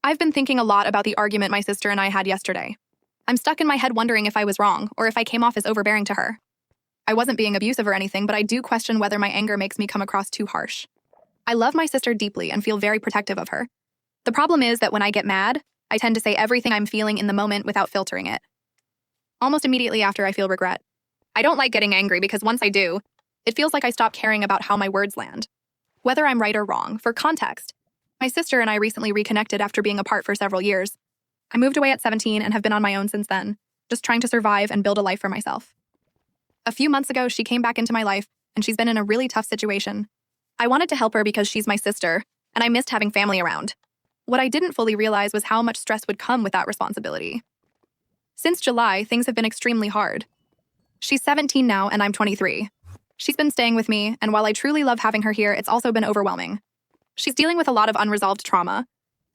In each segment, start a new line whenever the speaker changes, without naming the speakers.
I've been thinking a lot about the argument my sister and I had yesterday. I'm stuck in my head wondering if I was wrong or if I came off as overbearing to her. I wasn't being abusive or anything, but I do question whether my anger makes me come across too harsh. I love my sister deeply and feel very protective of her. The problem is that when I get mad, I tend to say everything I'm feeling in the moment without filtering it. Almost immediately after, I feel regret. I don't like getting angry because once I do, it feels like I stop caring about how my words land. Whether I'm right or wrong, for context, my sister and I recently reconnected after being apart for several years. I moved away at 17 and have been on my own since then, just trying to survive and build a life for myself. A few months ago, she came back into my life, and she's been in a really tough situation. I wanted to help her because she's my sister, and I missed having family around. What I didn't fully realize was how much stress would come with that responsibility. Since July, things have been extremely hard. She's 17 now, and I'm 23. She's been staying with me, and while I truly love having her here, it's also been overwhelming. She's dealing with a lot of unresolved trauma,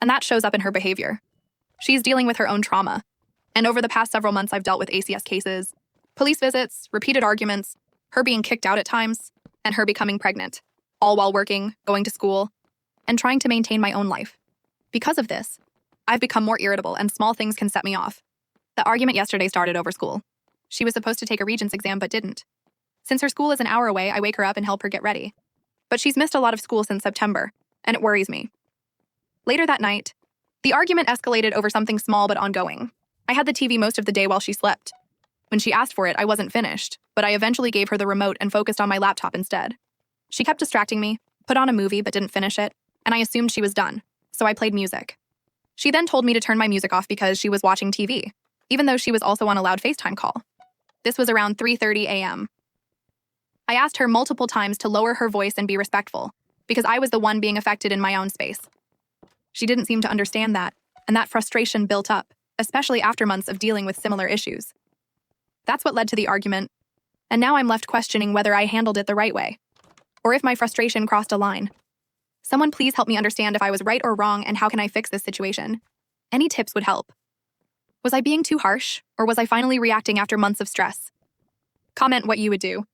and that shows up in her behavior. She's dealing with her own trauma, and over the past several months, I've dealt with ACS cases, police visits, repeated arguments, her being kicked out at times, and her becoming pregnant, all while working, going to school, and trying to maintain my own life. Because of this, I've become more irritable, and small things can set me off. The argument yesterday started over school. She was supposed to take a Regents exam but didn't. Since her school is an hour away, I wake her up and help her get ready. But she's missed a lot of school since September, and it worries me. Later that night, the argument escalated over something small but ongoing. I had the TV most of the day while she slept. When she asked for it, I wasn't finished, but I eventually gave her the remote and focused on my laptop instead. She kept distracting me, put on a movie but didn't finish it, and I assumed she was done, so I played music. She then told me to turn my music off because she was watching TV, even though she was also on a loud FaceTime call. This was around 3:30 a.m. I asked her multiple times to lower her voice and be respectful, because I was the one being affected in my own space. She didn't seem to understand that, and that frustration built up, especially after months of dealing with similar issues. That's what led to the argument, and now I'm left questioning whether I handled it the right way, or if my frustration crossed a line. Someone please help me understand if I was right or wrong and how can I fix this situation. Any tips would help. Was I being too harsh, or was I finally reacting after months of stress? Comment what you would do.